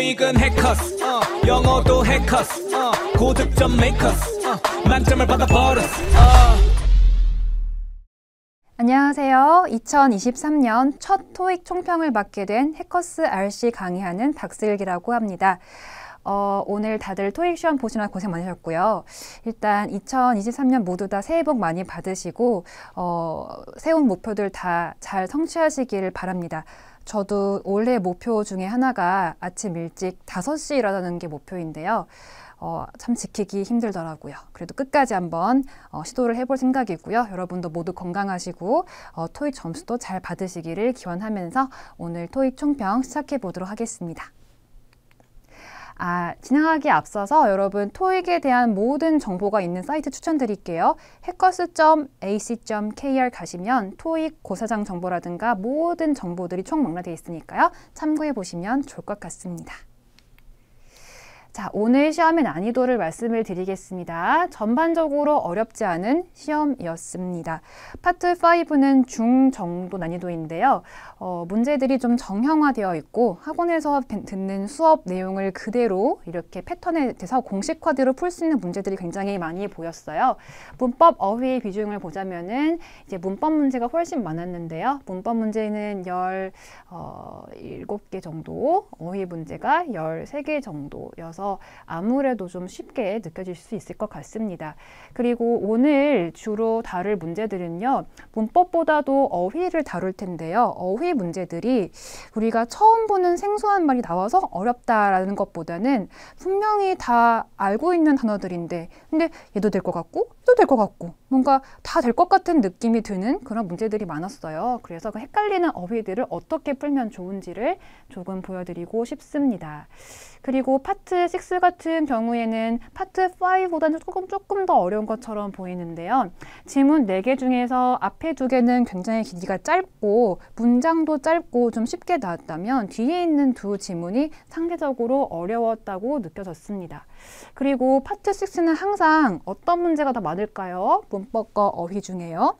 토익은 해커스 영어도 해커스 고득점 메이커스 만점을 받아버렸어. 안녕하세요. 2023년 첫 토익 총평을 맡게 된 해커스 RC 강의하는 박슬기라고 합니다. 오늘 다들 토익 시험 보시느라 고생 많으셨고요. 일단 2023년 모두 다 새해 복 많이 받으시고 세운 목표들 다 잘 성취하시기를 바랍니다. 저도 올해 목표 중에 하나가 아침 일찍 5시에 일어나는 게 목표인데요. 참 지키기 힘들더라고요. 그래도 끝까지 한번 시도를 해볼 생각이고요. 여러분도 모두 건강하시고 토익 점수도 잘 받으시기를 기원하면서 오늘 토익 총평 시작해 보도록 하겠습니다. 진행하기에 앞서서 여러분 토익에 대한 모든 정보가 있는 사이트 추천드릴게요. hackers.ac.kr 가시면 토익 고사장 정보라든가 모든 정보들이 총망라되어 있으니까요. 참고해 보시면 좋을 것 같습니다. 자, 오늘 시험의 난이도를 말씀을 드리겠습니다. 전반적으로 어렵지 않은 시험이었습니다. 파트 5는 중정도 난이도인데요. 문제들이 좀 정형화되어 있고 학원에서 듣는 수업 내용을 그대로 이렇게 패턴에 대해서 공식화대로 풀 수 있는 문제들이 굉장히 많이 보였어요. 문법 어휘의 비중을 보자면은 이제 문법 문제가 훨씬 많았는데요. 문법 문제는 17개 정도, 어휘 문제가 13개 정도여서 아무래도 좀 쉽게 느껴질 수 있을 것 같습니다. 그리고 오늘 주로 다룰 문제들은요, 문법보다도 어휘를 다룰 텐데요. 어휘 문제들이 우리가 처음 보는 생소한 말이 나와서 어렵다라는 것보다는 분명히 다 알고 있는 단어들인데 근데 얘도 될 것 같고 얘도 될 것 같고 뭔가 다 될 것 같은 느낌이 드는 그런 문제들이 많았어요. 그래서 그 헷갈리는 어휘들을 어떻게 풀면 좋은지를 조금 보여드리고 싶습니다. 그리고 파트 6 같은 경우에는 파트 5보다는 조금 더 어려운 것처럼 보이는데요. 지문 4개 중에서 앞에 2개는 굉장히 길이가 짧고 문장도 짧고 좀 쉽게 나왔다면 뒤에 있는 2 지문이 상대적으로 어려웠다고 느껴졌습니다. 그리고 파트 6는 항상 어떤 문제가 더 많을까요? 문법과 어휘 중에요.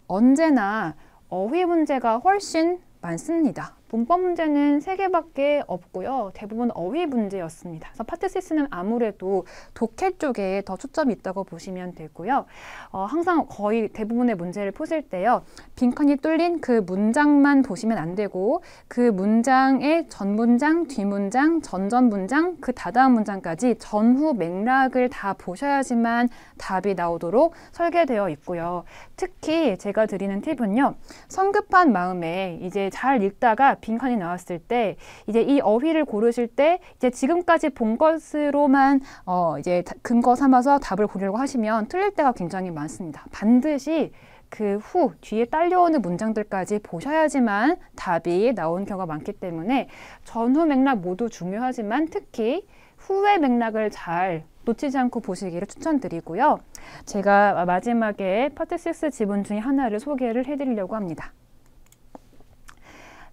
언제나 어휘 문제가 훨씬 많습니다. 문법 문제는 3개밖에 없고요. 대부분 어휘 문제였습니다. 그래서 파트 6는 아무래도 독해 쪽에 더 초점이 있다고 보시면 되고요. 항상 거의 대부분의 문제를 푸실 때요. 빈칸이 뚫린 그 문장만 보시면 안 되고 그 문장의 전문장, 뒷문장, 전전문장, 그 다다음 문장까지 전후 맥락을 다 보셔야지만 답이 나오도록 설계되어 있고요. 특히 제가 드리는 팁은요. 성급한 마음에 이제 잘 읽다가 빈칸이 나왔을 때 이제 이 어휘를 고르실 때 이제 지금까지 본 것으로만 이제 근거 삼아서 답을 고르려고 하시면 틀릴 때가 굉장히 많습니다. 반드시 그 후 뒤에 딸려오는 문장들까지 보셔야지만 답이 나오는 경우가 많기 때문에 전후 맥락 모두 중요하지만 특히 후의 맥락을 잘 놓치지 않고 보시기를 추천드리고요. 제가 마지막에 파트 6 지문 중에 하나를 소개를 해드리려고 합니다.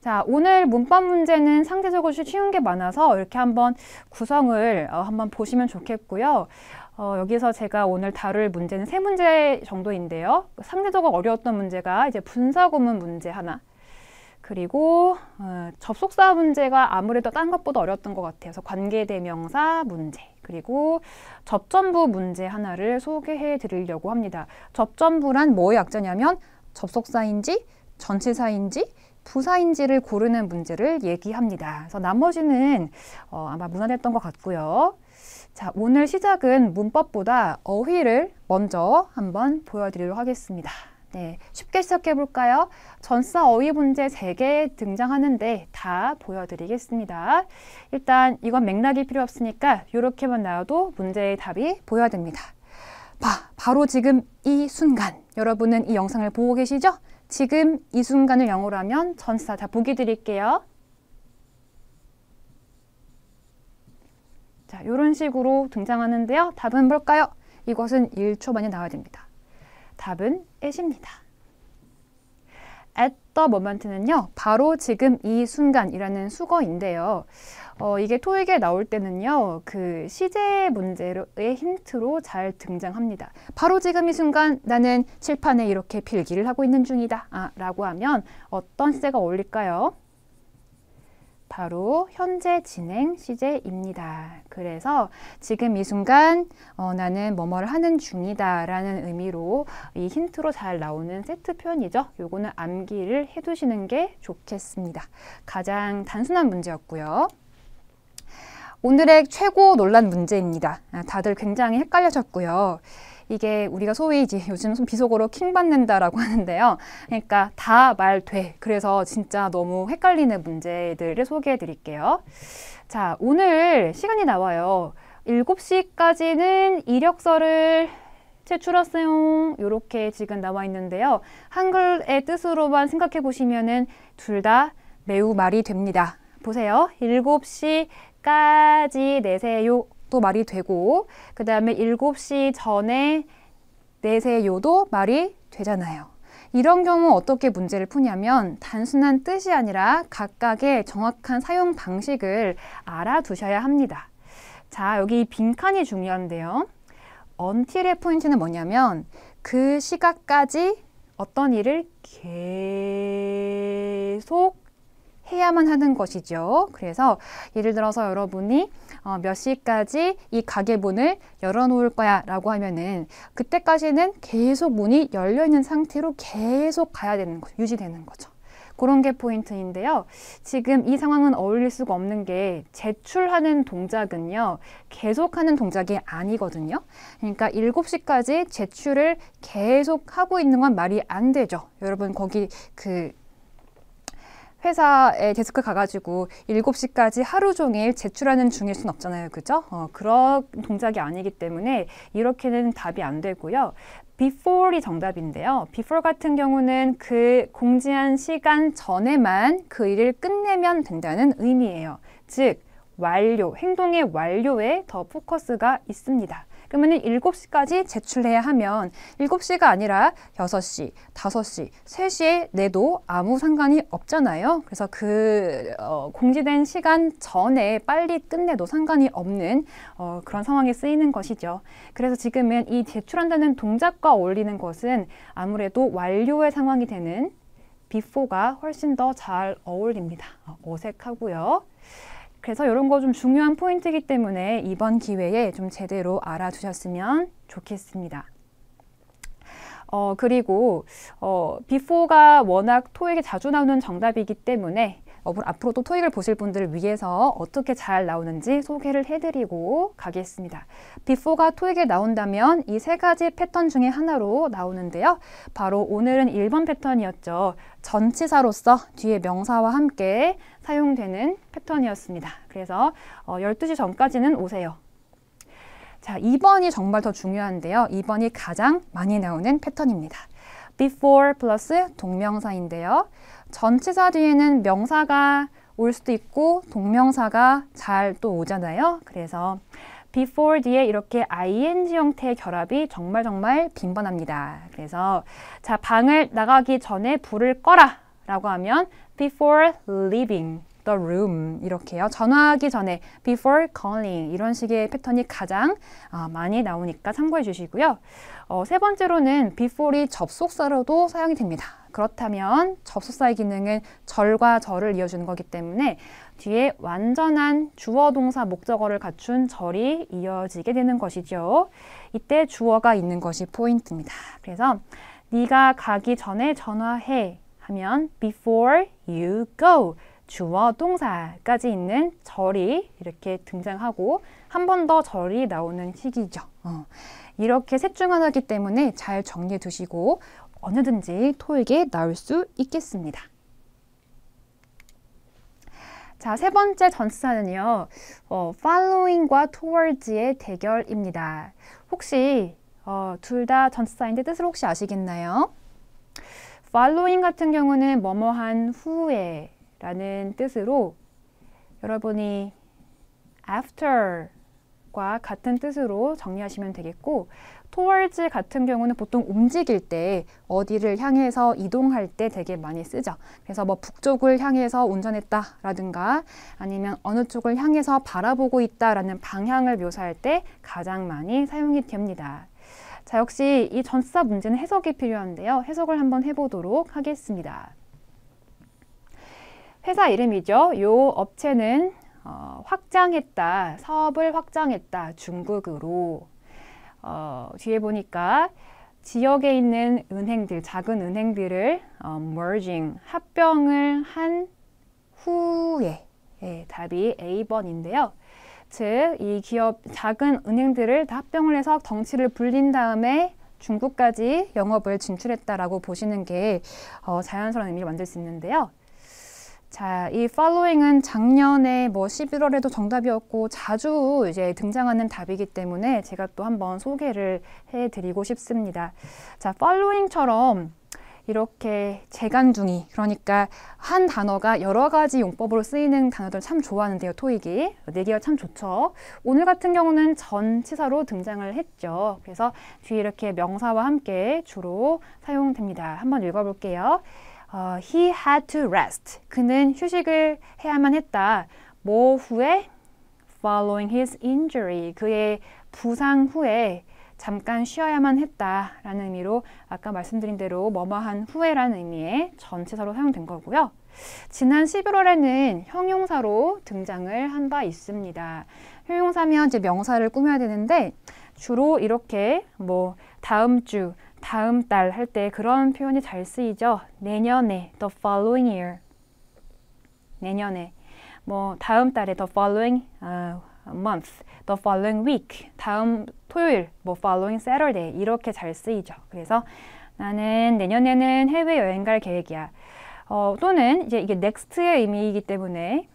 자, 오늘 문법 문제는 상대적으로 쉬운 게 많아서 이렇게 한번 구성을 한번 보시면 좋겠고요. 여기서 제가 오늘 다룰 문제는 3문제 정도인데요. 상대적으로 어려웠던 문제가 이제 분사구문 문제 하나, 그리고 접속사 문제가 아무래도 딴 것보다 어려웠던 것 같아요. 그래서 관계대명사 문제, 그리고 접점부 문제 하나를 소개해 드리려고 합니다. 접점부란 뭐의 약자냐면 접속사인지 전치사인지 부사인지를 고르는 문제를 얘기합니다. 그래서 나머지는 아마 무난했던 것 같고요. 자, 오늘 시작은 문법보다 어휘를 먼저 한번 보여드리도록 하겠습니다. 네, 쉽게 시작해 볼까요? 전치사 어휘 문제 3개 등장하는데 다 보여드리겠습니다. 일단 이건 맥락이 필요 없으니까 이렇게만 나와도 문제의 답이 보여야 됩니다. 바로 지금 이 순간 여러분은 이 영상을 보고 계시죠? 지금 이 순간을 영어로 하면 전치사. 자, 보기 드릴게요. 자, 이런 식으로 등장하는데요. 답은 뭘까요? 이것은 1초 만에 나와야 됩니다. 답은 at입니다. at the moment는요. 바로 지금 이 순간이라는 수거인데요. 이게 토익에 나올 때는요. 그 시제 문제의 힌트로 잘 등장합니다. 바로 지금 이 순간 나는 칠판에 이렇게 필기를 하고 있는 중이다. 라고 하면 어떤 시제가 어울릴까요? 바로 현재 진행 시제입니다. 그래서 지금 이 순간 나는 뭐뭐를 하는 중이다 라는 의미로 이 힌트로 잘 나오는 세트 표현이죠. 요거는 암기를 해두시는 게 좋겠습니다. 가장 단순한 문제였고요. 오늘의 최고 논란 문제입니다. 다들 굉장히 헷갈려졌고요. 이게 우리가 소위 이제 요즘 비속어로 킹받는다라고 하는데요. 그러니까 다 말 돼. 그래서 진짜 너무 헷갈리는 문제들을 소개해 드릴게요. 자, 오늘 시간이 나와요. 7시까지는 이력서를 제출하세요. 이렇게 지금 나와 있는데요. 한글의 뜻으로만 생각해 보시면은 둘 다 매우 말이 됩니다. 보세요. 7시까지 내세요. 또 말이 되고, 그 다음에 7시 전에 내세요도 말이 되잖아요. 이런 경우 어떻게 문제를 푸냐면 단순한 뜻이 아니라 각각의 정확한 사용 방식을 알아두셔야 합니다. 자, 여기 빈칸이 중요한데요. until의 포인트는 뭐냐면 그 시각까지 어떤 일을 계속 해야만 하는 것이죠. 그래서 예를 들어서 여러분이 몇 시까지 이 가게 문을 열어놓을 거야 라고 하면은 그때까지는 계속 문이 열려있는 상태로 계속 가야 되는 거죠. 유지되는 거죠. 그런 게 포인트인데요. 지금 이 상황은 어울릴 수가 없는 게 제출하는 동작은요. 계속하는 동작이 아니거든요. 그러니까 7시까지 제출을 계속 하고 있는 건 말이 안 되죠. 여러분 거기 회사에 데스크 가가지고 7시까지 하루 종일 제출하는 중일 순 없잖아요. 그죠? 그런 동작이 아니기 때문에 이렇게는 답이 안 되고요. before이 정답인데요. before 같은 경우는 그 공지한 시간 전에만 그 일을 끝내면 된다는 의미예요. 즉, 완료, 행동의 완료에 더 포커스가 있습니다. 그러면 7시까지 제출해야 하면 7시가 아니라 6시, 5시, 3시에 내도 아무 상관이 없잖아요. 그래서 공지된 시간 전에 빨리 끝내도 상관이 없는 그런 상황에 쓰이는 것이죠. 그래서 지금은 이 제출한다는 동작과 어울리는 것은 아무래도 완료의 상황이 되는 before가 훨씬 더 잘 어울립니다. 어색하고요. 그래서 이런 거 좀 중요한 포인트이기 때문에 이번 기회에 좀 제대로 알아두셨으면 좋겠습니다. 그리고 before가 워낙 토익에 자주 나오는 정답이기 때문에 앞으로 또 토익을 보실 분들을 위해서 어떻게 잘 나오는지 소개를 해드리고 가겠습니다. before가 토익에 나온다면 이 세 가지 패턴 중에 하나로 나오는데요. 바로 오늘은 1번 패턴이었죠. 전치사로서 뒤에 명사와 함께 사용되는 패턴이었습니다. 그래서 12시 전까지는 오세요. 자, 2번이 정말 더 중요한데요. 2번이 가장 많이 나오는 패턴입니다. before 플러스 동명사인데요. 전치사 뒤에는 명사가 올 수도 있고 동명사가 잘 또 오잖아요. 그래서 before 뒤에 이렇게 ing 형태의 결합이 정말 빈번합니다. 그래서 자, 방을 나가기 전에 불을 꺼라 라고 하면 before leaving the room 이렇게요. 전화하기 전에 before calling 이런 식의 패턴이 가장 많이 나오니까 참고해 주시고요. 세 번째로는 before이 접속사로도 사용이 됩니다. 그렇다면 접속사의 기능은 절과 절을 이어주는 거기 때문에 뒤에 완전한 주어 동사 목적어를 갖춘 절이 이어지게 되는 것이죠. 이때 주어가 있는 것이 포인트입니다. 그래서 네가 가기 전에 전화해 하면 before you go 주어 동사까지 있는 절이 이렇게 등장하고 한 번 더 절이 나오는 시기죠. 이렇게 셋 중 하나이기 때문에 잘 정리해 두시고 어느든지 토익에 나올 수 있겠습니다. 자, 세 번째 전치사는요. following과 towards의 대결입니다. 혹시 둘 다 전치사인데 뜻을 혹시 아시겠나요? following 같은 경우는 뭐뭐한 후에 라는 뜻으로 여러분이 after과 같은 뜻으로 정리하시면 되겠고 towards 같은 경우는 보통 움직일 때 어디를 향해서 이동할 때 되게 많이 쓰죠. 그래서 뭐 북쪽을 향해서 운전했다 라든가 아니면 어느 쪽을 향해서 바라보고 있다 라는 방향을 묘사할 때 가장 많이 사용이 됩니다. 자, 역시 이 전치사 문제는 해석이 필요한데요. 해석을 한번 해보도록 하겠습니다. 회사 이름이죠. 요 업체는 확장했다, 사업을 확장했다, 중국으로. 뒤에 보니까 지역에 있는 은행들, 작은 은행들을 merging, 합병을 한 후에 답이 A번인데요. 즉, 이 기업 작은 은행들을 다 합병을 해서 덩치를 불린 다음에 중국까지 영업을 진출했다라고 보시는 게 자연스러운 의미를 만들 수 있는데요. 자, 이 following은 작년에 11월에도 정답이었고 자주 이제 등장하는 답이기 때문에 제가 또 한번 소개를 해드리고 싶습니다. 자, following처럼 이렇게 재간둥이, 그러니까 한 단어가 여러 가지 용법으로 쓰이는 단어들 참 좋아하는데요, 토익이. 내기가 참 좋죠. 오늘 같은 경우는 전치사로 등장을 했죠. 그래서 뒤에 이렇게 명사와 함께 주로 사용됩니다. 한번 읽어볼게요. He had to rest. 그는 휴식을 해야만 했다. 뭐 후에? Following his injury. 그의 부상 후에 잠깐 쉬어야만 했다라는 의미로 아까 말씀드린 대로 뭐뭐한 후에라는 의미의 전치사로 사용된 거고요. 지난 11월에는 형용사로 등장을 한 바 있습니다. 형용사면 이제 명사를 꾸며야 되는데 주로 이렇게 다음 주, 다음 달 할 때 그런 표현이 잘 쓰이죠. 내년에, the following year. 내년에, 다음 달에 the following month, the following week, 다음 토요일, following Saturday 이렇게 잘 쓰이죠. 그래서 나는 내년에는 해외 여행 갈 계획이야. 또는 이제 이게 next의 의미이기 때문에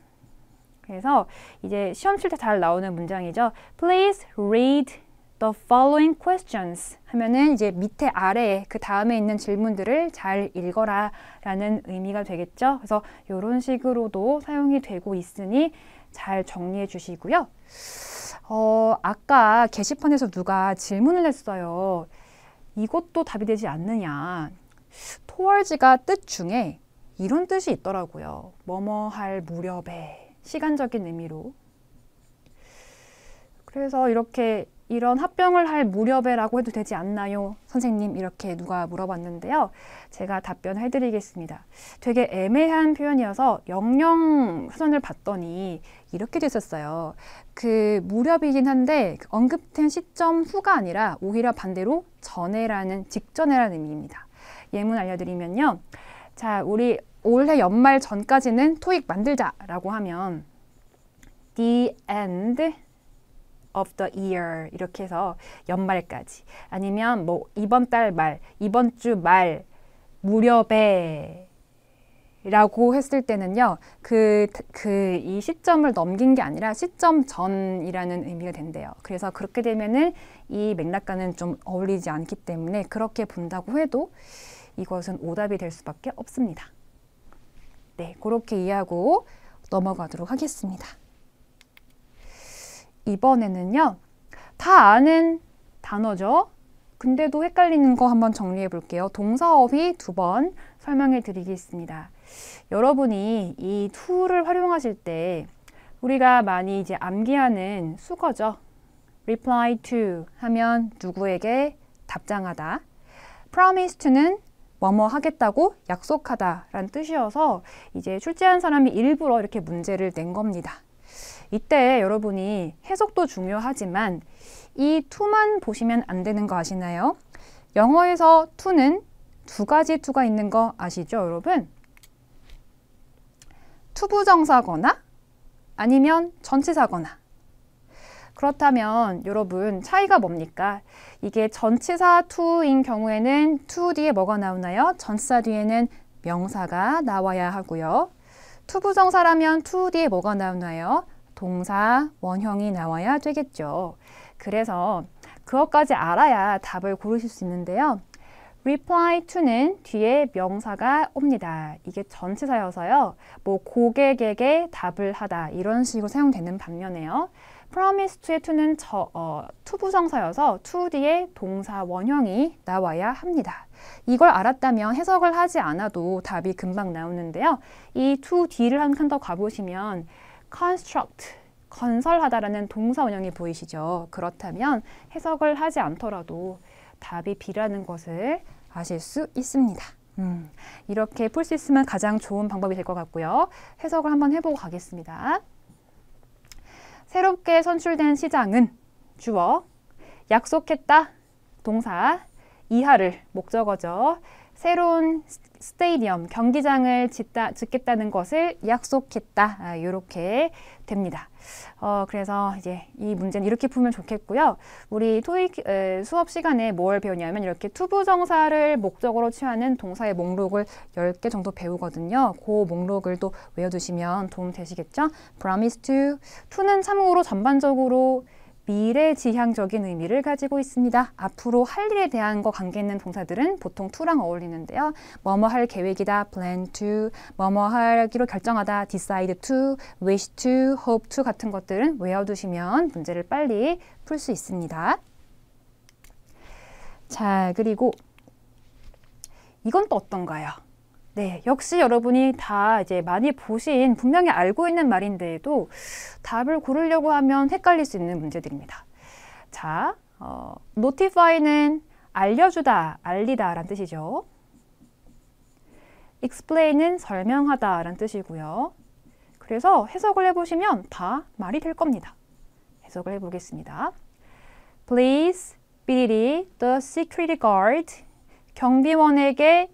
그래서 이제 시험 칠 때 잘 나오는 문장이죠. Please read the following questions 하면은 이제 밑에 아래에 그 다음에 있는 질문들을 잘 읽어라 라는 의미가 되겠죠. 그래서 이런 식으로도 사용이 되고 있으니 잘 정리해 주시고요. 아까 게시판에서 누가 질문을 했어요. 이것도 답이 되지 않느냐. towards가 뜻 중에 이런 뜻이 있더라고요. 뭐뭐 할 무렵에, 시간적인 의미로. 그래서 이런 합병을 할 무렵에라고 해도 되지 않나요? 선생님, 이렇게 누가 물어봤는데요. 제가 답변해 드리겠습니다. 되게 애매한 표현이어서 영영 사전을 봤더니 이렇게 됐었어요. 그 무렵이긴 한데 언급된 시점 후가 아니라 오히려 반대로 전에라는, 직전에라는 의미입니다. 예문 알려드리면요. 자, 우리 올해 연말 전까지는 토익 만들자라고 하면 the end of the year 이렇게 해서 연말까지, 아니면 이번 달 말, 이번 주 말 무렵에 라고 했을 때는요, 이 시점을 넘긴 게 아니라 시점 전이라는 의미가 된대요. 그래서 그렇게 되면은 이 맥락과는 좀 어울리지 않기 때문에 그렇게 본다고 해도 이것은 오답이 될 수밖에 없습니다. 네, 그렇게 이해하고 넘어가도록 하겠습니다. 이번에는요, 다 아는 단어죠. 근데도 헷갈리는 거 한번 정리해 볼게요. 동사어휘 2번 설명해 드리겠습니다. 여러분이 이 to를 활용하실 때 우리가 많이 이제 암기하는 수거죠. reply to 하면 누구에게 답장하다. promise to는 뭐뭐 하겠다고 약속하다 라는 뜻이어서 이제 출제한 사람이 일부러 이렇게 문제를 낸 겁니다. 이때 여러분이 해석도 중요하지만 이 to만 보시면 안 되는 거 아시나요? 영어에서 to는 두 가지 to가 있는 거 아시죠, 여러분? 투부정사거나 아니면 전치사거나. 그렇다면 여러분 차이가 뭡니까? 이게 전치사 to인 경우에는 to 뒤에 뭐가 나오나요? 전치사 뒤에는 명사가 나와야 하고요. 투부정사라면 to 뒤에 뭐가 나오나요? 동사, 원형이 나와야 되겠죠. 그래서 그것까지 알아야 답을 고르실 수 있는데요. reply to는 뒤에 명사가 옵니다. 이게 전치사여서요. 고객에게 답을 하다 이런 식으로 사용되는 반면에요. promise to의 to는 투부정사여서 to 뒤에 동사 원형이 나와야 합니다. 이걸 알았다면 해석을 하지 않아도 답이 금방 나오는데요. 이 to 뒤를 한 칸 더 가보시면 construct, 건설하다라는 동사 원형이 보이시죠? 그렇다면 해석을 하지 않더라도 답이 B라는 것을 아실 수 있습니다. 이렇게 풀 수 있으면 가장 좋은 방법이 될 것 같고요. 해석을 한번 해보고 가겠습니다. 새롭게 선출된 시장은 주어, 약속했다, 동사, 이하를 목적어죠. 새로운 스테디엄, 경기장을 짓겠다는 것을 약속했다. 이렇게 됩니다. 그래서 이제 이 문제는 이렇게 풀면 좋겠고요. 우리 토익 수업 시간에 뭘 배우냐면 이렇게 투부정사를 목적어로 취하는 동사의 목록을 10개 정도 배우거든요. 그 목록을 또 외워두시면 도움 되시겠죠? promise to, to는 참고로 전반적으로 미래지향적인 의미를 가지고 있습니다. 앞으로 할 일에 대한 거 관계 있는 동사들은 보통 to랑 어울리는데요. 뭐뭐 할 계획이다, plan to, 뭐뭐 하기로 결정하다, decide to, wish to, hope to 같은 것들은 외워두시면 문제를 빨리 풀 수 있습니다. 자, 그리고 이건 또 어떤가요? 네, 역시 여러분이 다 이제 많이 보신, 분명히 알고 있는 말인데도 답을 고르려고 하면 헷갈릴 수 있는 문제들입니다. 자, notify는 알려주다, 알리다 라는 뜻이죠. explain은 설명하다 라는 뜻이고요. 그래서 해석을 해보시면 다 말이 될 겁니다. 해석을 해보겠습니다. Please, 삐리리, the security guard, 경비원에게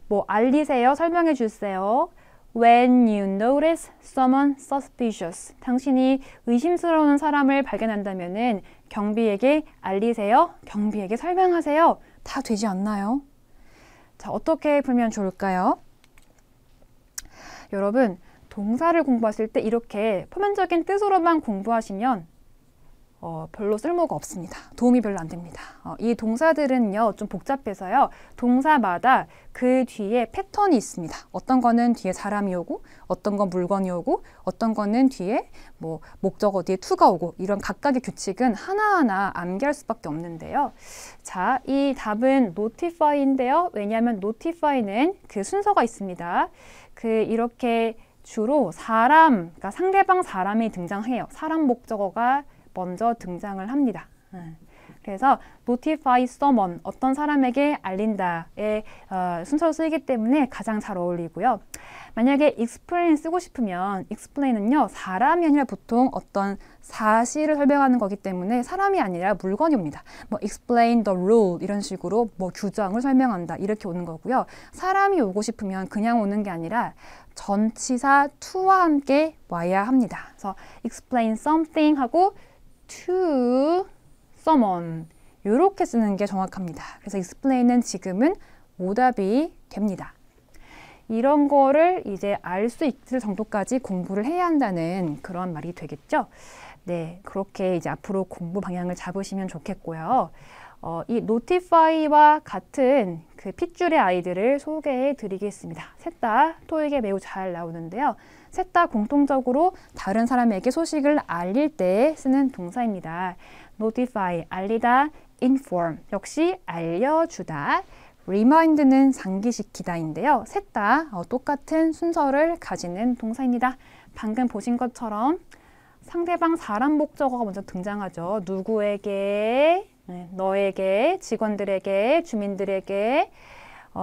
뭐 알리세요, 설명해 주세요. When you notice someone suspicious, 당신이 의심스러운 사람을 발견한다면은 경비에게 알리세요, 경비에게 설명하세요. 다 되지 않나요? 자, 어떻게 풀면 좋을까요? 여러분, 동사를 공부하실 때 이렇게 표면적인 뜻으로만 공부하시면 별로 쓸모가 없습니다. 도움이 별로 안 됩니다. 이 동사들은요, 좀 복잡해서요. 동사마다 그 뒤에 패턴이 있습니다. 어떤 거는 뒤에 사람이 오고, 어떤 건 물건이 오고, 어떤 거는 뒤에 뭐 목적어 뒤에 to가 오고, 이런 각각의 규칙은 하나하나 암기할 수밖에 없는데요. 자, 이 답은 notify인데요. 왜냐하면 notify는 그 순서가 있습니다. 이렇게 주로 사람, 그러니까 상대방 사람이 등장해요. 사람 목적어가 먼저 등장을 합니다. 그래서 notify someone, 어떤 사람에게 알린다의 순서로 쓰이기 때문에 가장 잘 어울리고요. 만약에 explain 쓰고 싶으면 explain은요, 사람이 아니라 보통 어떤 사실을 설명하는 거기 때문에 사람이 아니라 물건이 옵니다. 뭐 explain the rule 이런 식으로 뭐 규정을 설명한다 이렇게 오는 거고요. 사람이 오고 싶으면 그냥 오는 게 아니라 전치사 to와 함께 와야 합니다. 그래서 explain something 하고 to someone 이렇게 쓰는 게 정확합니다. 그래서 explain은 지금은 오답이 됩니다. 이런 거를 이제 알 수 있을 정도까지 공부를 해야 한다는 그런 말이 되겠죠. 네, 그렇게 이제 앞으로 공부 방향을 잡으시면 좋겠고요. 이 notify와 같은 그 핏줄의 아이들을 소개해 드리겠습니다. 셋 다 토익에 매우 잘 나오는데요. 셋 다 공통적으로 다른 사람에게 소식을 알릴 때 쓰는 동사입니다. notify, 알리다, inform, 역시 알려주다, remind는 상기시키다인데요. 셋 다 똑같은 순서를 가지는 동사입니다. 방금 보신 것처럼 상대방 사람 목적어가 먼저 등장하죠. 누구에게, 너에게, 직원들에게, 주민들에게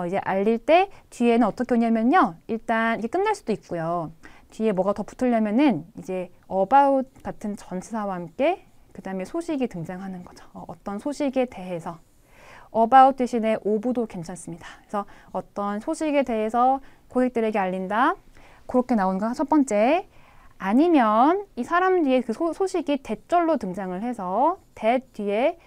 이제 알릴 때 뒤에는 어떻게 오냐면요. 일단 이게 끝날 수도 있고요. 뒤에 뭐가 더 붙으려면은 이제 about 같은 전치사와 함께 그 다음에 소식이 등장하는 거죠. 어떤 소식에 대해서 about 대신에 of도 괜찮습니다. 그래서 어떤 소식에 대해서 고객들에게 알린다. 그렇게 나오는 거 첫 번째. 아니면 이 사람 뒤에 그 소식이 대절로 등장을 해서 that 뒤에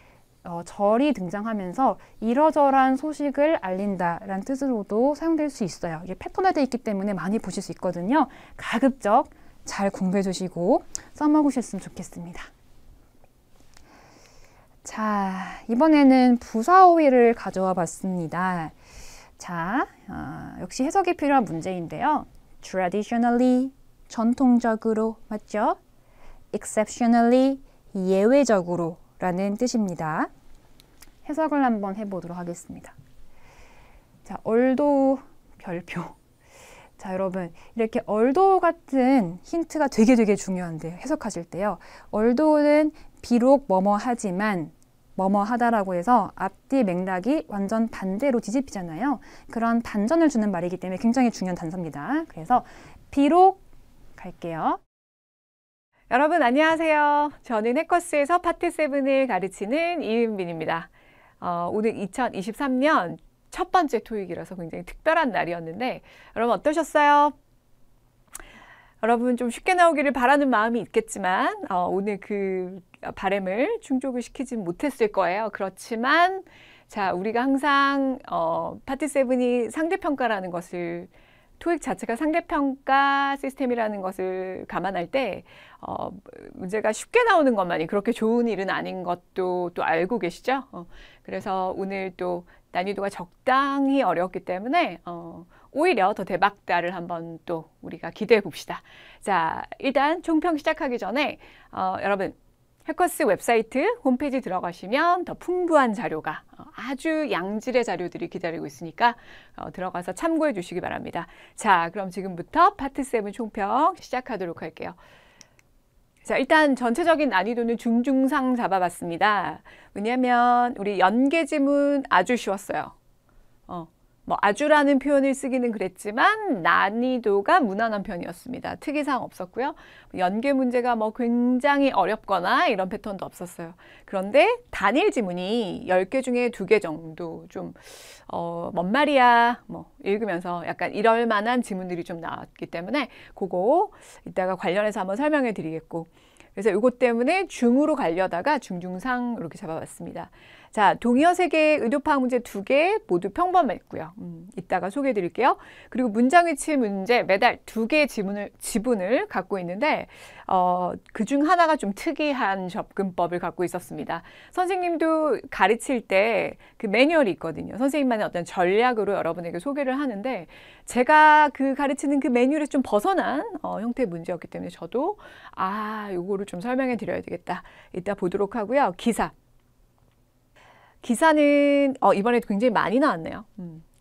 절이 등장하면서 이러저러한 소식을 알린다라는 뜻으로도 사용될 수 있어요. 이게 패턴화되어 있기 때문에 많이 보실 수 있거든요. 가급적 잘 공부해 주시고 써먹으셨으면 좋겠습니다. 자, 이번에는 부사어휘를 가져와 봤습니다. 자, 역시 해석이 필요한 문제인데요. Traditionally, 전통적으로, 맞죠? Exceptionally, 예외적으로 라는 뜻입니다. 해석을 한번 해보도록 하겠습니다. 자, although 별표. 자, 여러분, 이렇게 although 같은 힌트가 되게 중요한데요. 해석하실 때요. although는 비록 뭐뭐 하지만 뭐뭐 하다라고 해서 앞뒤 맥락이 완전 반대로 뒤집히잖아요. 그런 반전을 주는 말이기 때문에 굉장히 중요한 단서입니다. 그래서 비록 갈게요. 여러분 안녕하세요. 저는 해커스에서 파트 7을 가르치는 이은빈입니다. 오늘 2023년 첫 번째 토익이라서 굉장히 특별한 날이었는데 여러분 어떠셨어요? 여러분 좀 쉽게 나오기를 바라는 마음이 있겠지만 오늘 그 바람을 충족을 시키진 못했을 거예요. 그렇지만 자, 우리가 항상 파트 7이 상대평가라는 것을 토익 자체가 상대평가 시스템이라는 것을 감안할 때 문제가 쉽게 나오는 것만이 그렇게 좋은 일은 아닌 것도 또 알고 계시죠? 그래서 오늘 또 난이도가 적당히 어려웠기 때문에 오히려 더 대박달을 한번 또 우리가 기대해 봅시다. 자, 일단 총평 시작하기 전에 여러분 해커스 웹사이트 홈페이지 들어가시면 더 풍부한 자료가 아주 양질의 자료들이 기다리고 있으니까 들어가서 참고해 주시기 바랍니다. 자, 그럼 지금부터 파트 7 총평 시작하도록 할게요. 자, 일단 전체적인 난이도는 중중상 잡아봤습니다. 왜냐하면 우리 연계 지문 아주 쉬웠어요. 뭐 아주라는 표현을 쓰기는 그랬지만 난이도가 무난한 편이었습니다. 특이사항 없었고요. 연계 문제가 뭐 굉장히 어렵거나 이런 패턴도 없었어요. 그런데 단일 지문이 10개 중에 2개 정도 좀 뭔 말이야 뭐 읽으면서 약간 이럴 만한 지문들이 좀 나왔기 때문에 그거 이따가 관련해서 한번 설명해 드리겠고, 그래서 이것 때문에 중으로 가려다가 중중상 이렇게 잡아봤습니다. 자, 동의어 3개, 의도파악 문제 2개 모두 평범했고요. 이따가 소개해 드릴게요. 그리고 문장 위치 문제 매달 2개의 지문을 갖고 있는데 그중 하나가 좀 특이한 접근법을 갖고 있었습니다. 선생님도 가르칠 때 그 매뉴얼이 있거든요. 선생님만의 어떤 전략으로 여러분에게 소개를 하는데 제가 그 가르치는 그 매뉴얼에서 좀 벗어난 형태의 문제였기 때문에 저도 요거를 좀 설명해 드려야 되겠다. 이따 보도록 하고요. 기사는 이번에도 굉장히 많이 나왔네요.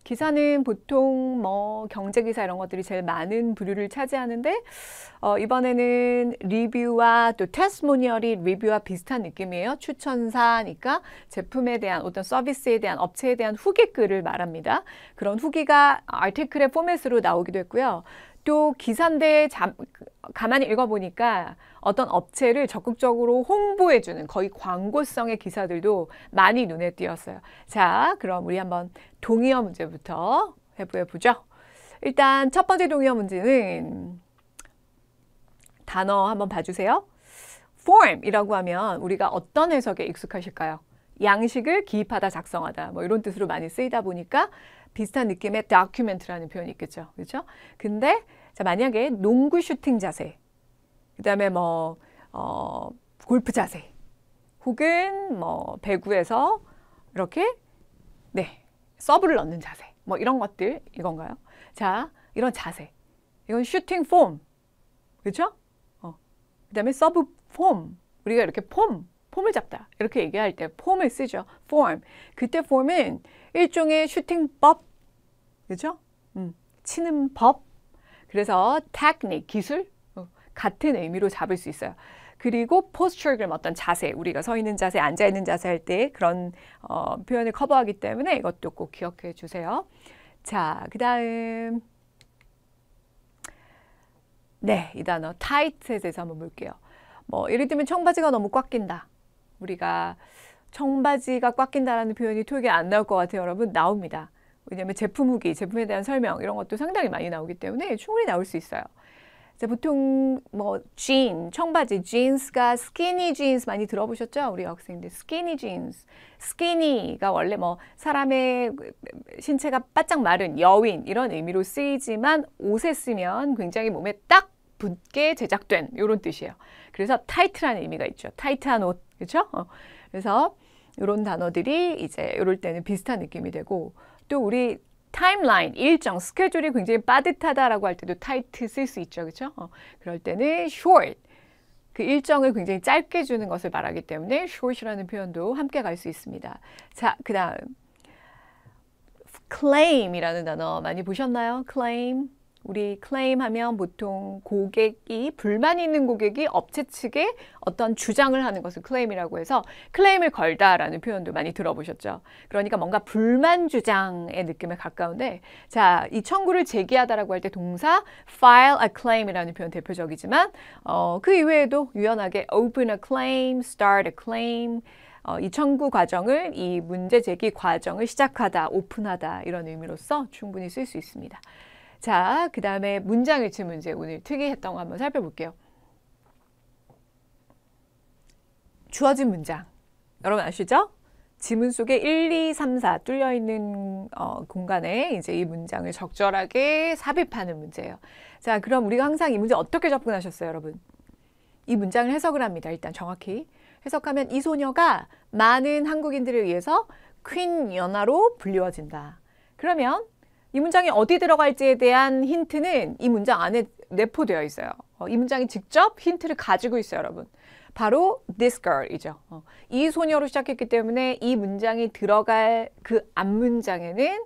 기사는 보통 뭐 경제기사 이런 것들이 제일 많은 부류를 차지하는데 이번에는 리뷰와 또 테스모니얼이 리뷰와 비슷한 느낌이에요. 추천사니까 제품에 대한 어떤 서비스에 대한 업체에 대한 후기 글을 말합니다. 그런 후기가 아티클의 포맷으로 나오기도 했고요. 또 기사인데 가만히 읽어보니까 어떤 업체를 적극적으로 홍보해주는 거의 광고성의 기사들도 많이 눈에 띄었어요. 자, 그럼 우리 한번 동의어 문제부터 해보죠. 일단 첫 번째 동의어 문제는 단어 한번 봐주세요. form이라고 하면 우리가 어떤 해석에 익숙하실까요? 양식을 기입하다, 작성하다 뭐 이런 뜻으로 많이 쓰이다 보니까 비슷한 느낌의 document라는 표현이 있겠죠. 그렇죠? 근데 자, 만약에 농구 슈팅 자세, 그 다음에 뭐 골프 자세, 혹은 뭐 배구에서 이렇게 서브를 넣는 자세, 뭐 이런 것들 이건가요? 자, 이런 자세, 이건 슈팅 폼, 그렇죠? 그 다음에 서브 폼, 우리가 이렇게 폼을 잡다 이렇게 얘기할 때 폼을 쓰죠. form. 그때 form은 일종의 슈팅법, 그렇죠? 치는 법. 그래서 technique, 기술 같은 의미로 잡을 수 있어요. 그리고 posture, 그럼 어떤 자세, 우리가 서 있는 자세, 앉아 있는 자세 할 때 그런 표현을 커버하기 때문에 이것도 꼭 기억해 주세요. 자, 그 다음 이 단어 tight에 대해서 한번 볼게요. 뭐 예를 들면 청바지가 너무 꽉 낀다. 우리가 청바지가 꽉 낀다라는 표현이 토익에 안 나올 것 같아요. 여러분, 나옵니다. 왜냐하면 제품 후기, 제품에 대한 설명 이런 것도 상당히 많이 나오기 때문에 충분히 나올 수 있어요. 자, 보통 뭐 청바지, jeans가 skinny jeans 많이 들어보셨죠? 우리 학생들 skinny jeans, skinny가 원래 뭐 사람의 신체가 바짝 마른 여윈 이런 의미로 쓰이지만 옷에 쓰면 굉장히 몸에 딱 붙게 제작된 이런 뜻이에요. 그래서 tight라는 의미가 있죠. 타이트한 옷, 그렇죠? 그래서 이런 단어들이 이제 이럴 때는 비슷한 느낌이 되고, 또 우리 타임라인, 일정, 스케줄이 굉장히 빠듯하다라고 할 때도 tight 쓸 수 있죠. 그렇죠? 그럴 때는 short, 그 일정을 굉장히 짧게 주는 것을 말하기 때문에 short이라는 표현도 함께 갈 수 있습니다. 자, 그 다음 claim이라는 단어 많이 보셨나요? claim, 우리 클레임 하면 보통 고객이, 불만 있는 고객이 업체 측에 어떤 주장을 하는 것을 클레임이라고 해서 클레임을 걸다라는 표현도 많이 들어보셨죠. 그러니까 뭔가 불만 주장의 느낌에 가까운데, 자, 이 청구를 제기하다라고 할 때 동사 file a claim이라는 표현 대표적이지만 그 이외에도 유연하게 open a claim, start a claim, 이 청구 과정을, 이 문제 제기 과정을 시작하다, 오픈하다 이런 의미로서 충분히 쓸 수 있습니다. 자, 그 다음에 문장일치 문제, 오늘 특이했던 거 한번 살펴볼게요. 주어진 문장, 여러분 아시죠? 지문 속에 1, 2, 3, 4 뚫려있는 공간에 이제 이 문장을 적절하게 삽입하는 문제예요. 자, 그럼 우리가 항상 이 문제 어떻게 접근하셨어요, 여러분? 이 문장을 해석을 합니다. 일단 정확히 해석하면 이 소녀가 많은 한국인들에 의해서 퀸 연하로 불리워진다. 그러면 이 문장이 어디 들어갈지에 대한 힌트는 이 문장 안에 내포되어 있어요. 이 문장이 직접 힌트를 가지고 있어요, 여러분. 바로 this girl이죠. 이 소녀로 시작했기 때문에 이 문장이 들어갈 그 앞문장에는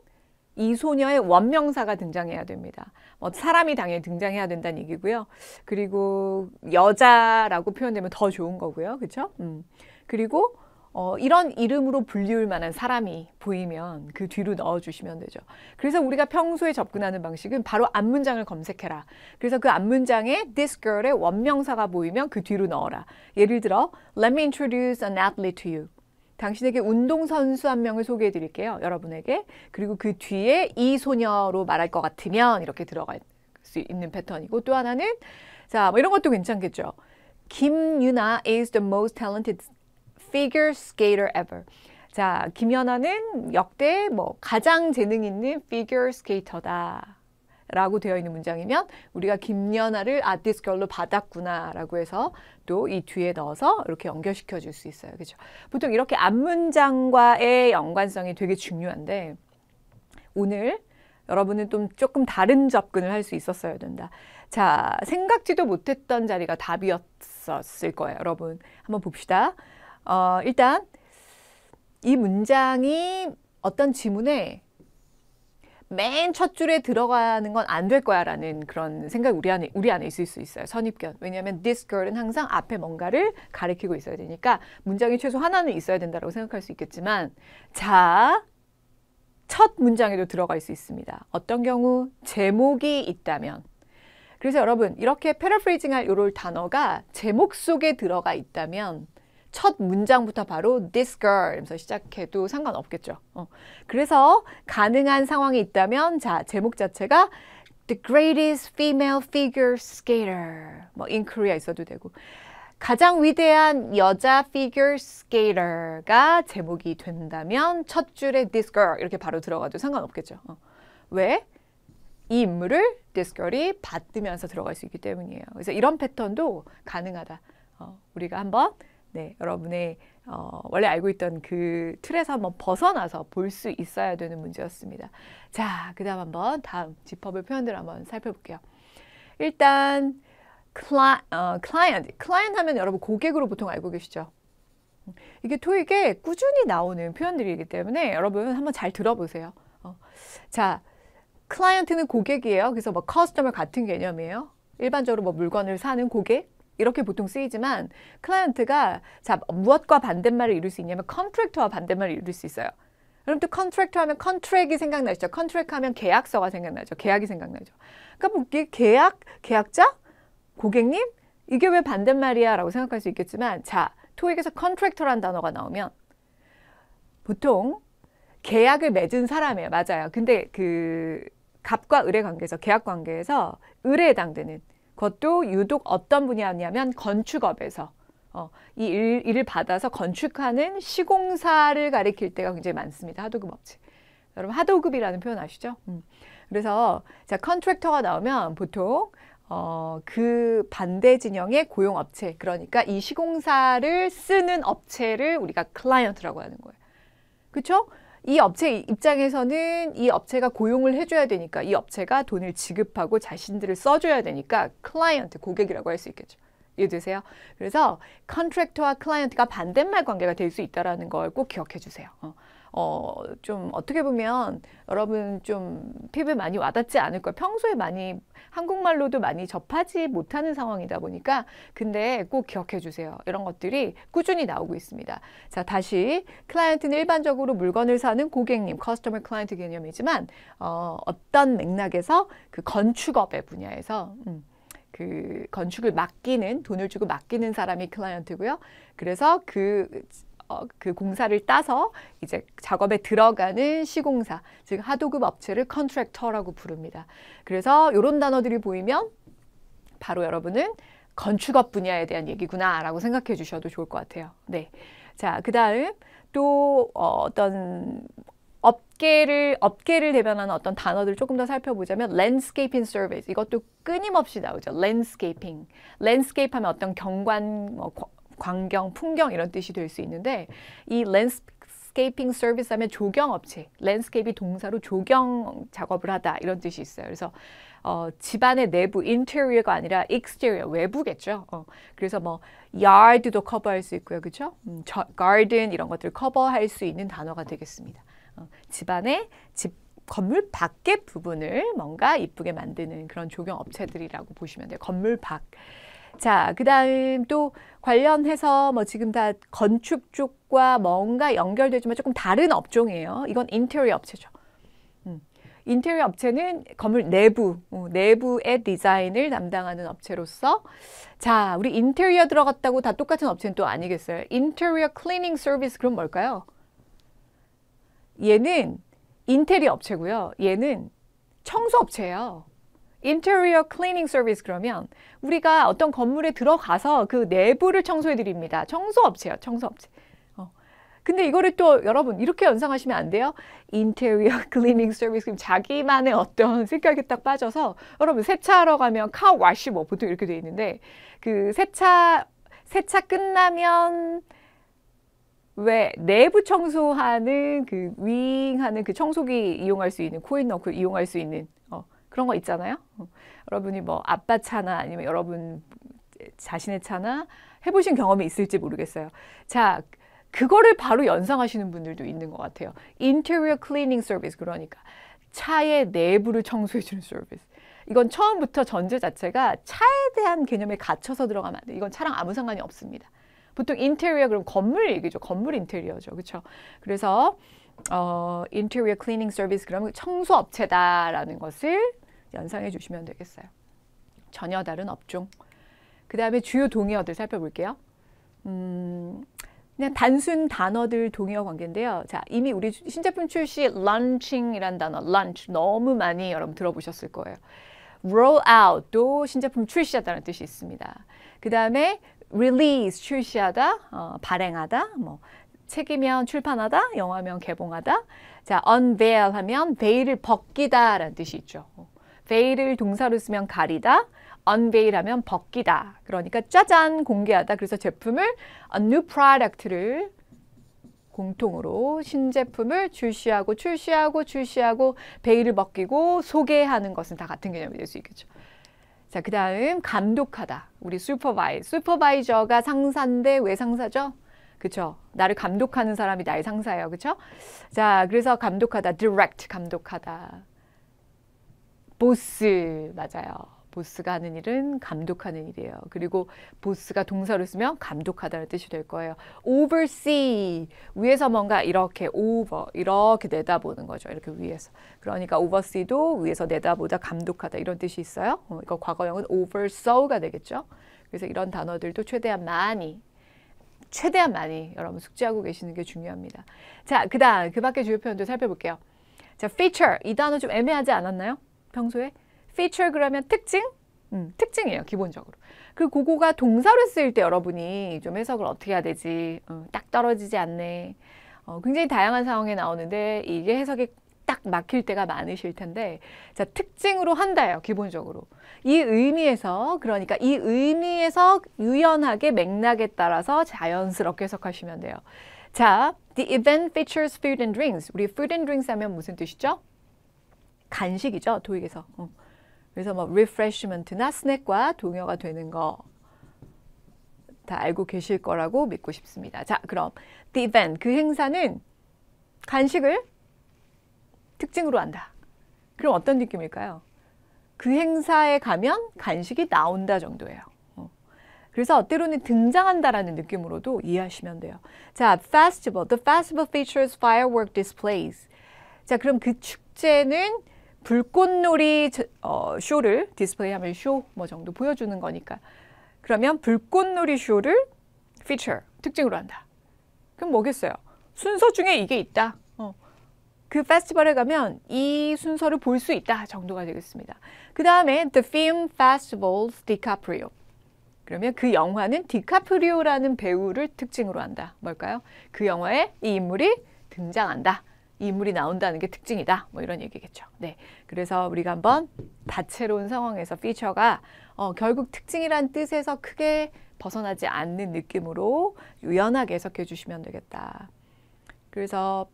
이 소녀의 원명사가 등장해야 됩니다. 사람이 당연히 등장해야 된다는 얘기고요. 그리고 여자라고 표현되면 더 좋은 거고요. 그렇죠? 그리고 이런 이름으로 불리울 만한 사람이 보이면 그 뒤로 넣어주시면 되죠. 그래서 우리가 평소에 접근하는 방식은 바로 앞문장을 검색해라. 그래서 그 앞문장에 this girl의 원명사가 보이면 그 뒤로 넣어라. 예를 들어 Let me introduce an athlete to you. 당신에게 운동선수 한 명을 소개해 드릴게요. 여러분에게. 그리고 그 뒤에 이 소녀로 말할 것 같으면 이렇게 들어갈 수 있는 패턴이고, 또 하나는 자, 뭐 이런 것도 괜찮겠죠. 김유나 is the most talented figure skater ever. 자, 김연아는 역대 가장 재능 있는 figure skater다 라고 되어 있는 문장이면 우리가 김연아를 this girl로 받았구나 라고 해서 또 이 뒤에 넣어서 이렇게 연결시켜 줄 수 있어요. 그렇죠? 보통 이렇게 앞문장과의 연관성이 되게 중요한데, 오늘 여러분은 좀 조금 다른 접근을 할 수 있었어야 된다. 자, 생각지도 못했던 자리가 답이었을 거예요. 여러분 한번 봅시다. 일단 이 문장이 어떤 지문에 맨 첫 줄에 들어가는 건 안 될 거야 라는 그런 생각이 우리 안에 있을 수 있어요. 선입견. 왜냐하면 this girl은 항상 앞에 뭔가를 가리키고 있어야 되니까 문장이 최소 하나는 있어야 된다고 생각할 수 있겠지만, 자, 첫 문장에도 들어갈 수 있습니다. 어떤 경우? 제목이 있다면. 그래서 여러분 이렇게 패러프레이징할 요럴 단어가 제목 속에 들어가 있다면 첫 문장부터 바로 this girl 하면서 시작해도 상관없겠죠. 그래서 가능한 상황이 있다면, 자, 제목 자체가 The greatest female figure skater, in Korea 있어도 되고, 가장 위대한 여자 figure skater가 제목이 된다면 첫 줄에 this girl 이렇게 바로 들어가도 상관없겠죠. 왜? 이 인물을 this girl이 받으면서 들어갈 수 있기 때문이에요. 그래서 이런 패턴도 가능하다. 우리가 한번 여러분의 원래 알고 있던 그 틀에서 한번 벗어나서 볼 수 있어야 되는 문제였습니다. 자, 그 다음 한번 다음 집합을 표현들 한번 살펴볼게요. 일단 client 하면 여러분 고객으로 보통 알고 계시죠? 이게 토익에 꾸준히 나오는 표현들이기 때문에 여러분 한번 잘 들어보세요. 자, 클라이언트는 고객이에요. 그래서 커스터머 같은 개념이에요. 일반적으로 물건을 사는 고객 이렇게 보통 쓰이지만, 클라이언트가 자, 무엇과 반대말을 이룰 수 있냐면 컨트랙트와 반대말을 이룰 수 있어요. 그럼 또 컨트랙트 하면 컨트랙이 생각나시죠? 컨트랙트 하면 계약서가 생각나죠? 계약이 생각나죠? 그러니까 이게 계약자? 고객님? 이게 왜 반대말이야? 라고 생각할 수 있겠지만, 자, 토익에서 컨트랙터라는 단어가 나오면 보통 계약을 맺은 사람이에요. 맞아요. 근데 그 갑과 을의 관계에서, 계약 관계에서 을에 해당되는, 그것도 유독 어떤 분야냐면 건축업에서 이 일을 받아서 건축하는 시공사를 가리킬 때가 굉장히 많습니다. 하도급 업체. 여러분 하도급이라는 표현 아시죠? 그래서 자, 컨트랙터가 나오면 보통 그 반대 진영의 고용업체, 그러니까 이 시공사를 쓰는 업체를 우리가 클라이언트라고 하는 거예요. 그렇죠? 이 업체 입장에서는 이 업체가 고용을 해줘야 되니까, 이 업체가 돈을 지급하고 자신들을 써줘야 되니까 클라이언트, 고객이라고 할 수 있겠죠. 이해되세요? 그래서 컨트랙터와 클라이언트가 반대말 관계가 될 수 있다는 걸 꼭 기억해 주세요. 좀 어떻게 보면 여러분 좀 피부에 많이 와닿지 않을 거예요. 평소에 많이 한국말로도 많이 접하지 못하는 상황이다 보니까 근데 꼭 기억해 주세요. 이런 것들이 꾸준히 나오고 있습니다. 자, 다시 클라이언트는 일반적으로 물건을 사는 고객님, 커스터머 클라이언트 개념이지만 어떤 맥락에서 그 건축업의 분야에서 그 건축을 맡기는 돈을 주고 맡기는 사람이 클라이언트고요. 그래서 그 공사를 따서 이제 작업에 들어가는 시공사, 즉 하도급 업체를 컨트랙터라고 부릅니다. 그래서 이런 단어들이 보이면 바로 여러분은 건축업 분야에 대한 얘기구나라고 생각해 주셔도 좋을 것 같아요. 네. 자, 그 다음 또 어떤 업계를 대변하는 어떤 단어들을 조금 더 살펴보자면 landscaping service, 이것도 끊임없이 나오죠. landscaping. landscape 하면 어떤 경관, 광경, 풍경 이런 뜻이 될 수 있는데 이 landscaping service 하면 조경업체, landscape이 동사로 조경 작업을 하다 이런 뜻이 있어요. 그래서 집안의 내부, interior가 아니라 exterior, 외부겠죠. 그래서 뭐 yard도 커버할 수 있고요. 그렇죠? garden 이런 것들을 커버할 수 있는 단어가 되겠습니다. 집안의 건물 밖의 부분을 뭔가 이쁘게 만드는 그런 조경업체들이라고 보시면 돼요. 건물 밖. 자, 그 다음 또 관련해서 뭐 지금 다 건축 쪽과 뭔가 연결되지만 조금 다른 업종이에요. 이건 인테리어 업체죠. 인테리어 업체는 건물 내부의 디자인을 담당하는 업체로서 자, 우리 인테리어 들어갔다고 다 똑같은 업체는 또 아니겠어요. 인테리어 클리닝 서비스 그럼 뭘까요? 얘는 인테리어 업체고요. 얘는 청소 업체예요. 인테리어 클리닝 서비스 그러면 우리가 어떤 건물에 들어가서 그 내부를 청소해 드립니다. 청소 업체예요. 청소 업체. 근데 이거를 또 여러분 이렇게 연상하시면 안 돼요. 인테리어 클리닝 서비스 그럼 자기만의 어떤 생각이 딱 빠져서 여러분 세차하러 가면 카와시 뭐 보통 이렇게 돼 있는데 그 세차 끝나면 왜 내부 청소하는 그 윙하는 그 청소기 이용할 수 있는 코인 넣고 이용할 수 있는 그런 거 있잖아요. 여러분이 뭐 아빠 차나 아니면 여러분 자신의 차나 해보신 경험이 있을지 모르겠어요. 자, 그거를 바로 연상하시는 분들도 있는 것 같아요. 인테리어 클리닝 서비스 그러니까 차의 내부를 청소해주는 서비스. 이건 처음부터 전제 자체가 차에 대한 개념에 갇혀서 들어가면 안 돼요. 이건 차랑 아무 상관이 없습니다. 보통 인테리어 그럼 건물 얘기죠. 건물 인테리어죠. 그렇죠? 그래서 인테리어 클리닝 서비스 그러면 청소 업체다라는 것을 연상해 주시면 되겠어요. 전혀 다른 업종. 그 다음에 주요 동의어들 살펴볼게요. 그냥 단순 단어들 동의어 관계인데요. 자, 이미 우리 신제품 출시 launching이란 단어, launch 너무 많이 여러분 들어보셨을 거예요. roll out도 신제품 출시하다는 뜻이 있습니다. 그 다음에 release 출시하다, 발행하다, 뭐 책이면 출판하다, 영화면 개봉하다. 자, unveil 하면 veil을 벗기다라는 뜻이 있죠. veil을 동사로 쓰면 가리다, unveil 하면 벗기다. 그러니까 짜잔 공개하다. 그래서 제품을 a new product를 공통으로 신제품을 출시하고 베일을 벗기고 소개하는 것은 다 같은 개념이 될 수 있겠죠. 자, 그 다음 감독하다. 우리 슈퍼바이저가 상사인데 왜 상사죠? 그쵸? 나를 감독하는 사람이 나의 상사예요. 그쵸? 자, 그래서 감독하다. direct 감독하다. 보스 맞아요. 보스가 하는 일은 감독하는 일이에요. 그리고 보스가 동사로 쓰면 감독하다는 뜻이 될 거예요. oversee 위에서 뭔가 이렇게 이렇게 내다보는 거죠. 이렇게 위에서. 그러니까 oversee도 위에서 내다보다 감독하다 이런 뜻이 있어요. 이거 과거형은 oversaw가 되겠죠. 그래서 이런 단어들도 최대한 많이 여러분 숙지하고 계시는 게 중요합니다. 자, 그다음 그 밖에 주요 표현도 살펴볼게요. 자, feature 이 단어 좀 애매하지 않았나요? 평소에? feature 그러면 특징? 특징이에요, 기본적으로. 그리고 그거가 동사로 쓰일 때 여러분이 좀 해석을 어떻게 해야 되지? 딱 떨어지지 않네. 굉장히 다양한 상황에 나오는데 이게 해석이 딱 막힐 때가 많으실 텐데 자, 특징으로 한다예요, 기본적으로. 이 의미에서 그러니까 이 의미에서 유연하게 맥락에 따라서 자연스럽게 해석하시면 돼요. 자, the event features food and drinks. 우리 food and drinks 하면 무슨 뜻이죠? 간식이죠, 토익에서. 그래서 뭐 refreshment나 스낵과 동요가 되는 거 다 알고 계실 거라고 믿고 싶습니다. 자, 그럼 the event 그 행사는 간식을 특징으로 한다. 그럼 어떤 느낌일까요? 그 행사에 가면 간식이 나온다 정도예요. 그래서 때로는 등장한다라는 느낌으로도 이해하시면 돼요. 자, festival. The festival features firework displays. 자, 그럼 그 축제는 불꽃놀이 쇼를 디스플레이하면 쇼 뭐 정도 보여주는 거니까. 그러면 불꽃놀이 쇼를 feature, 특징으로 한다. 그럼 뭐겠어요? 순서 중에 이게 있다. 그 페스티벌에 가면 이 순서를 볼 수 있다 정도가 되겠습니다. 그 다음에 The Film Festival's DiCaprio. 그러면 그 영화는 디카프리오라는 배우를 특징으로 한다. 뭘까요? 그 영화에 이 인물이 등장한다. 이 인물이 나온다는 게 특징이다. 뭐 이런 얘기겠죠. 네, 그래서 우리가 한번 다채로운 상황에서 피처가 결국 특징이란 뜻에서 크게 벗어나지 않는 느낌으로 유연하게 해석해 주시면 되겠다. 그래서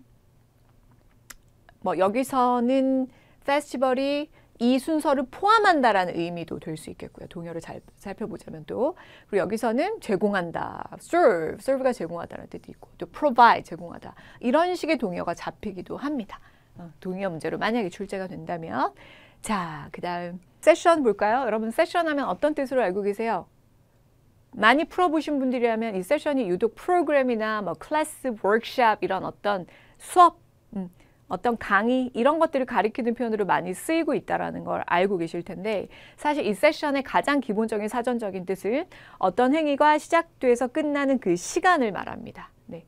뭐 여기서는 페스티벌이 이 순서를 포함한다라는 의미도 될 수 있겠고요. 동요를 잘 살펴보자면 또. 그리고 여기서는 제공한다. serve가 제공하다는 뜻이 있고 또 provide, 제공하다. 이런 식의 동요가 잡히기도 합니다. 동요 문제로 만약에 출제가 된다면. 자, 그 다음 세션 볼까요? 여러분 세션 하면 어떤 뜻으로 알고 계세요? 많이 풀어보신 분들이라면 이 세션이 유독 프로그램이나 뭐 클래스, 워크샵 이런 어떤 수업, 어떤 강의 이런 것들을 가리키는 표현으로 많이 쓰이고 있다는 걸 알고 계실 텐데 사실 이 세션의 가장 기본적인 사전적인 뜻은 어떤 행위가 시작돼서 끝나는 그 시간을 말합니다. 네.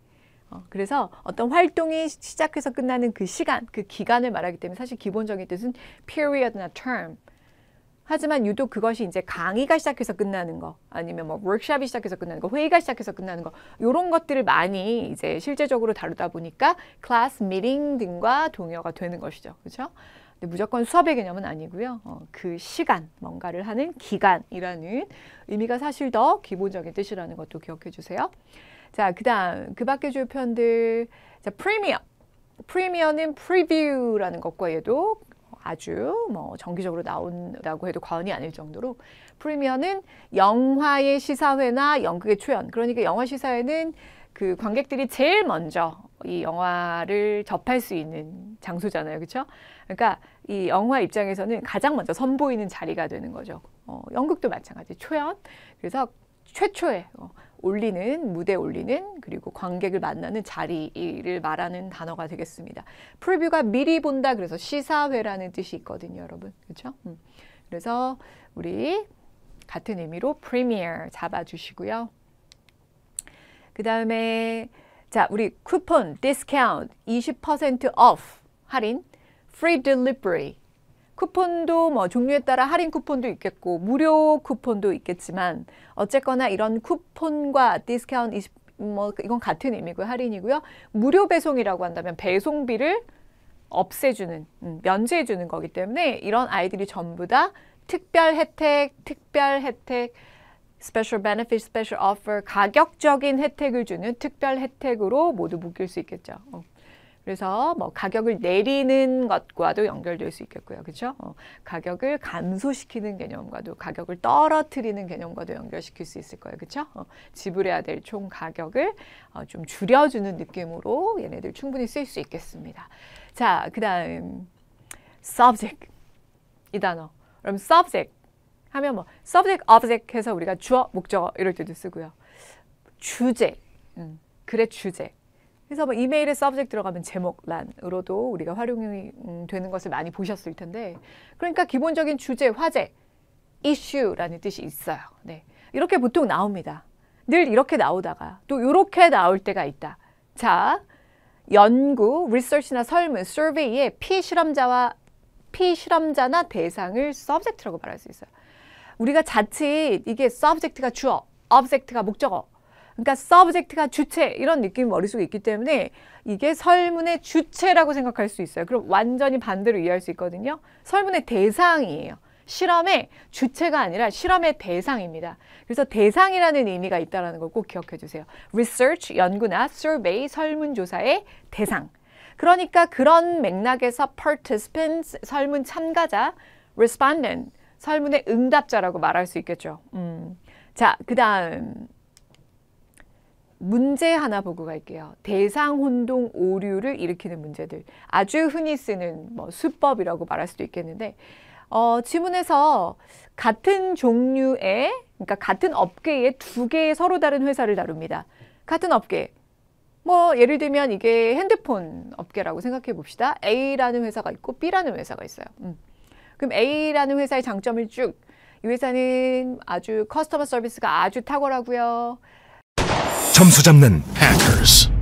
그래서 어떤 활동이 시작해서 끝나는 그 시간, 그 기간을 말하기 때문에 사실 기본적인 뜻은 period나 term. 하지만 유독 그것이 이제 강의가 시작해서 끝나는 거 아니면 뭐 워크숍이 시작해서 끝나는 거, 회의가 시작해서 끝나는 거 이런 것들을 많이 이제 실제적으로 다루다 보니까 클래스 미팅 등과 동요가 되는 것이죠. 그렇죠? 근데 무조건 수업의 개념은 아니고요. 그 시간, 뭔가를 하는 기간이라는 의미가 사실 더 기본적인 뜻이라는 것도 기억해 주세요. 자, 그다음 그 밖에 주요 표현들. 자, 프리미어. 프리미어는 프리뷰라는 것과 얘도 아주 뭐 정기적으로 나온다고 해도 과언이 아닐 정도로 프리미어는 영화의 시사회나 연극의 초연, 그러니까 영화 시사회는 그 관객들이 제일 먼저 이 영화를 접할 수 있는 장소잖아요. 그렇죠? 그러니까 이 영화 입장에서는 가장 먼저 선보이는 자리가 되는 거죠. 연극도 마찬가지. 초연. 그래서 최초에 올리는, 무대에 올리는, 그리고 관객을 만나는 자리를 말하는 단어가 되겠습니다. 프리뷰가 미리 본다, 그래서 시사회라는 뜻이 있거든요, 여러분. 그렇죠? 그래서 우리 같은 의미로 프리미어 잡아주시고요. 그 다음에 자, 우리 쿠폰, 디스카운트, 20% off, 할인, free delivery. 쿠폰도 뭐 종류에 따라 할인 쿠폰도 있겠고 무료 쿠폰도 있겠지만 어쨌거나 이런 쿠폰과 디스카운트 뭐 이건 같은 의미고요. 할인이고요. 무료 배송이라고 한다면 배송비를 없애주는, 면제해주는 거기 때문에 이런 아이들이 전부 다 특별 혜택, special benefit, special offer, 가격적인 혜택을 주는 특별 혜택으로 모두 묶일 수 있겠죠. 그래서 뭐 가격을 내리는 것과도 연결될 수 있겠고요. 그렇죠? 가격을 감소시키는 개념과도 가격을 떨어뜨리는 개념과도 연결시킬 수 있을 거예요. 그렇죠? 지불해야 될 총 가격을 좀 줄여주는 느낌으로 얘네들 충분히 쓸 수 있겠습니다. 자, 그 다음 subject 이 단어. 그럼 subject 하면 뭐 subject, object 해서 우리가 주어, 목적어 이럴 때도 쓰고요. 주제, 글의 주제. 그래서 뭐 이메일에 subject 들어가면 제목란으로도 우리가 활용이 되는 것을 많이 보셨을 텐데 그러니까 기본적인 주제, 화제, issue라는 뜻이 있어요. 네. 이렇게 보통 나옵니다. 늘 이렇게 나오다가 또 이렇게 나올 때가 있다. 자, 연구, research나 설문, survey에 피실험자나 대상을 subject라고 말할 수 있어요. 우리가 자칫 이게 subject가 주어, object가 목적어, 그러니까 subject가 주체 이런 느낌이 머릿속에 있기 때문에 이게 설문의 주체라고 생각할 수 있어요. 그럼 완전히 반대로 이해할 수 있거든요. 설문의 대상이에요. 실험의 주체가 아니라 실험의 대상입니다. 그래서 대상이라는 의미가 있다는 걸 꼭 기억해 주세요. research, 연구나 survey, 설문조사의 대상. 그러니까 그런 맥락에서 participants, 설문 참가자, respondent, 설문의 응답자라고 말할 수 있겠죠. 자, 그 다음 문제 하나 보고 갈게요. 대상 혼동 오류를 일으키는 문제들. 아주 흔히 쓰는 뭐 수법이라고 말할 수도 있겠는데 지문에서 같은 종류의, 그러니까 같은 업계의 두 개의 서로 다른 회사를 다룹니다. 같은 업계. 뭐 예를 들면 이게 핸드폰 업계라고 생각해 봅시다. A라는 회사가 있고 B라는 회사가 있어요. 그럼 A라는 회사의 장점을 쭉, 이 회사는 아주 커스터머 서비스가 아주 탁월하고요. 점수 잡는 해커스.